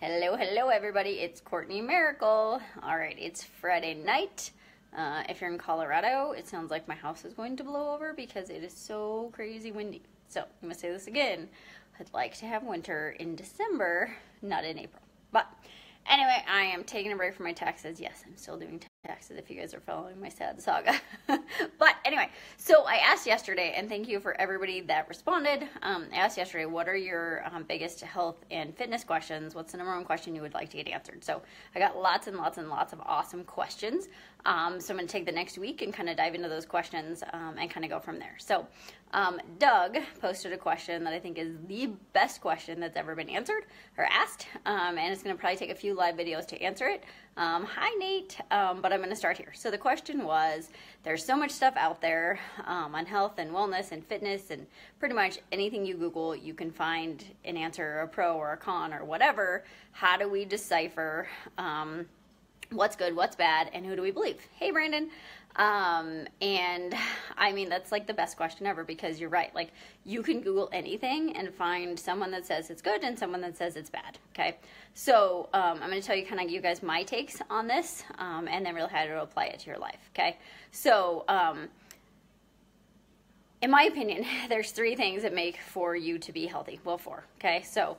Hello everybody, it's Courtney Miracle. Alright, it's Friday night. If you're in Colorado, it sounds like my house is going to blow over because it is so crazy windy. So, I'm going to say this again. I'd like to have winter in December, not in April. But, anyway, I am taking a break from my taxes. Yes, I'm still doing taxes if you guys are following my sad saga. But anyway, so I asked yesterday, and thank you for everybody that responded. I asked yesterday, what are your biggest health and fitness questions? What's the number one question you would like to get answered? So I got lots and lots and lots of awesome questions. So I'm going to take the next week and kind of dive into those questions and kind of go from there. So Doug posted a question that I think is the best question that's ever been answered or asked, and it's going to probably take a few live videos to answer it. Hi Nate, but I'm going to start here. So the question was, there's so much stuff out there on health and wellness and fitness, and pretty much anything you Google, you can find an answer, a pro or a con or whatever. How do we decipher what's good, what's bad, and who do we believe? Hey Brandon. And I mean, that's like the best question ever, because you're right. Like, you can Google anything and find someone that says it's good and someone that says it's bad. Okay. So, I'm going to tell you kind of you guys my takes on this, and then really how to apply it to your life. Okay. So, in my opinion, there's three things that make for you to be healthy. Well, four. Okay. So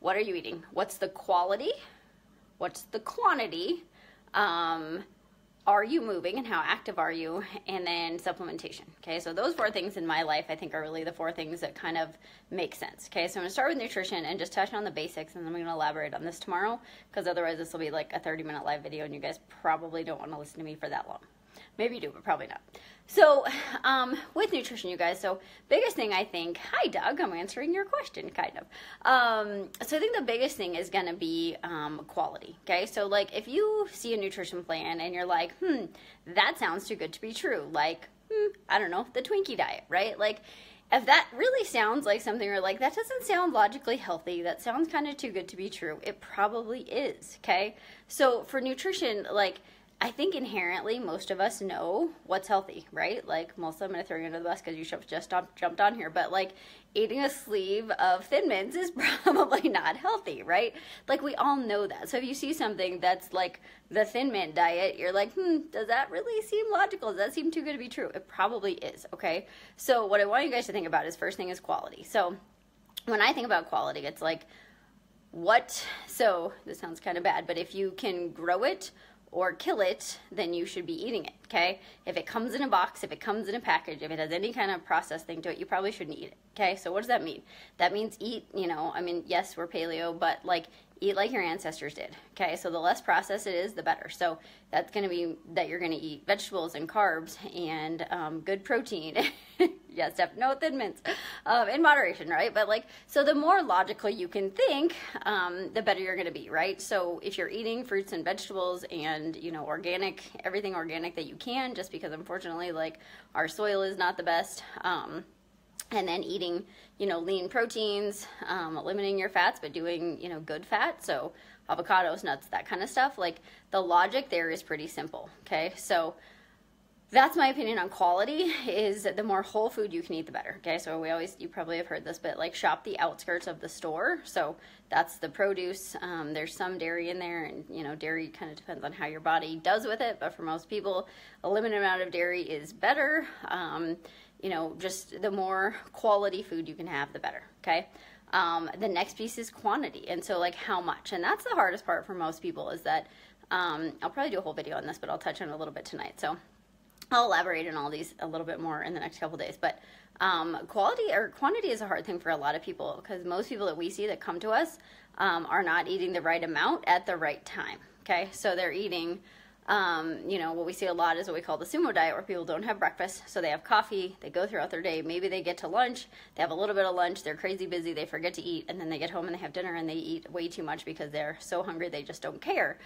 what are you eating? What's the quality? What's the quantity? Are you moving and how active are you? And then supplementation. Okay, so those four things in my life I think are really the four things that kind of make sense. Okay, so I'm going to start with nutrition and just touch on the basics, and then I'm going to elaborate on this tomorrow, because otherwise this will be like a 30-minute live video and you guys probably don't want to listen to me for that long. Maybe you do, but probably not. So with nutrition, you guys, so biggest thing I think, hi Doug, I'm answering your question, kind of. So I think the biggest thing is going to be quality, okay? So like if you see a nutrition plan and you're like, that sounds too good to be true, like, I don't know, the Twinkie diet, right? Like, if that really sounds like something you're like, that doesn't sound logically healthy, that sounds kind of too good to be true, it probably is, okay? So for nutrition, like, I think inherently most of us know what's healthy, right? Like, most of them, I'm going to throw you under the bus because you just jumped on here, but like eating a sleeve of Thin Mints is probably not healthy, right? Like, we all know that. So if you see something that's like the Thin Mint diet, you're like, does that really seem logical? Does that seem too good to be true? It probably is, okay? So what I want you guys to think about is, first thing is quality. So when I think about quality, it's like, so this sounds kind of bad, but if you can grow it or kill it, then you should be eating it, okay? If it comes in a box, if it comes in a package, if it has any kind of processed thing to it, you probably shouldn't eat it, okay? So what does that mean? That means eat, I mean, yes, we're paleo, but like, eat like your ancestors did, okay? So the less processed it is, the better. So that's going to be that you're going to eat vegetables and carbs and good protein. Yes, no Thin Mints, in moderation, right? But like, so the more logical you can think, the better you're going to be, right? So if you're eating fruits and vegetables and, organic, everything organic that you can, just because unfortunately, like, our soil is not the best, and then eating, lean proteins, eliminating your fats, but doing, good fat. So avocados, nuts, that kind of stuff. Like, the logic there is pretty simple. Okay. So that's my opinion on quality, is the more whole food you can eat, the better. Okay. So you probably have heard this, but like, shop the outskirts of the store. So that's the produce. There's some dairy in there, and, dairy kind of depends on how your body does with it. But for most people, a limited amount of dairy is better. Just the more quality food you can have, the better, okay? The next piece is quantity, and so, like, how much? And that's the hardest part for most people, is that, I'll probably do a whole video on this, but I'll touch on it a little bit tonight, so I'll elaborate on all these a little bit more in the next couple days. But quality or quantity is a hard thing for a lot of people, because most people that we see that come to us are not eating the right amount at the right time, okay? So they're eating, what we see a lot is what we call the sumo diet, where people don't have breakfast. So they have coffee, they go throughout their day, maybe they get to lunch, they have a little bit of lunch, they're crazy busy, they forget to eat, and then they get home and they have dinner and they eat way too much because they're so hungry they just don't care.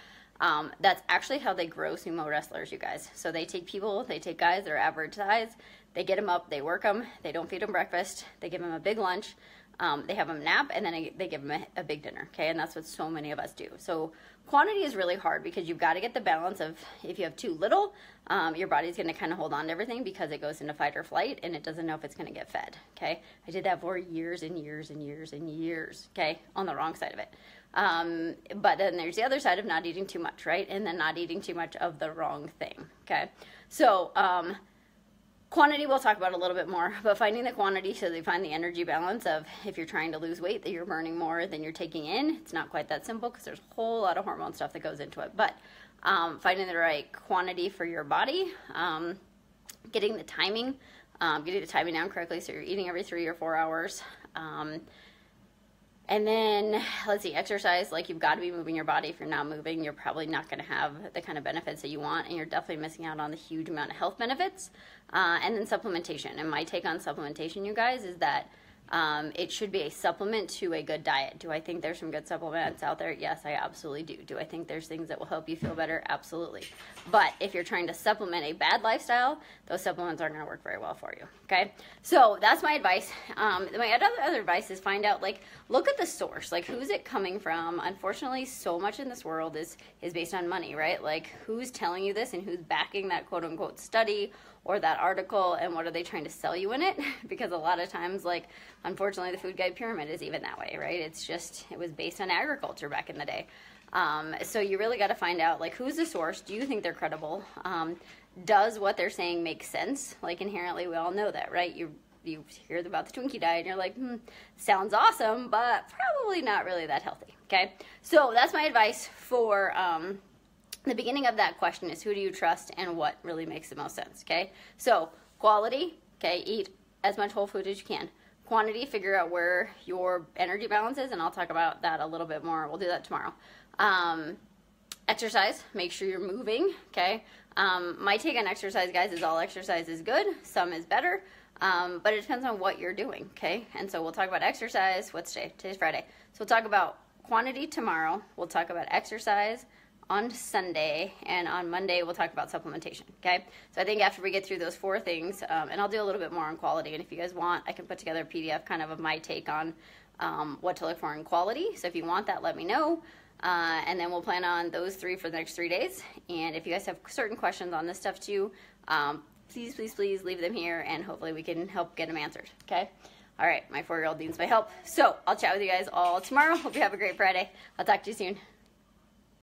That's actually how they grow sumo wrestlers, you guys. So they take guys that are average size, they get them up, they work them, they don't feed them breakfast, they give them a big lunch, they have them nap, and then they give them a big dinner, okay? And that's what so many of us do. So quantity is really hard because you've got to get the balance of, if you have too little, your body's going to kind of hold on to everything because it goes into fight or flight, and it doesn't know if it's going to get fed, okay? I did that for years and years and years and years, okay, on the wrong side of it. But then there's the other side of not eating too much, right? And then not eating too much of the wrong thing, okay? So quantity we'll talk about a little bit more, but finding the quantity so they find the energy balance of, if you're trying to lose weight, that you're burning more than you're taking in. It's not quite that simple because there's a whole lot of hormone stuff that goes into it, but finding the right quantity for your body, getting the timing down correctly so you're eating every 3 or 4 hours. And then, let's see, exercise, like you've got to be moving your body. If you're not moving, you're probably not going to have the kind of benefits that you want, and you're definitely missing out on the huge amount of health benefits. And then supplementation. And my take on supplementation, you guys, is that it should be a supplement to a good diet. Do I think there's some good supplements out there? Yes, I absolutely do. Do I think there's things that will help you feel better? Absolutely. But if you're trying to supplement a bad lifestyle, those supplements aren't going to work very well for you, okay? So that's my advice. My other advice is find out, like, look at the source. Like, who's it coming from? Unfortunately, so much in this world is based on money, right? Like, who's telling you this and who's backing that quote-unquote study or that article, and what are they trying to sell you in it? Because a lot of times, like, unfortunately, the food guide pyramid is even that way, right? It's just, it was based on agriculture back in the day. So you really got to find out, like, who's the source? Do you think they're credible? Does what they're saying make sense? Like, inherently, we all know that, right? You hear about the Twinkie diet, and you're like, sounds awesome, but probably not really that healthy, okay? So that's my advice for the beginning of that question is, who do you trust and what really makes the most sense, okay? So quality, okay, eat as much whole food as you can. Quantity, figure out where your energy balance is, and I'll talk about that a little bit more. We'll do that tomorrow. Exercise, make sure you're moving, okay? My take on exercise, guys, is all exercise is good, some is better, but it depends on what you're doing, okay? And so we'll talk about exercise. What's today? Today's Friday. So we'll talk about quantity tomorrow. We'll talk about exercise on Sunday, and on Monday we'll talk about supplementation, okay? So I think after we get through those 4 things, and I'll do a little bit more on quality, and if you guys want, I can put together a PDF kind of my take on what to look for in quality. So if you want that, let me know, and then we'll plan on those 3 for the next 3 days. And if you guys have certain questions on this stuff too, please, please, please leave them here, and hopefully we can help get them answered, okay? All right, my 4-year-old needs my help. So I'll chat with you guys all tomorrow. Hope you have a great Friday. I'll talk to you soon.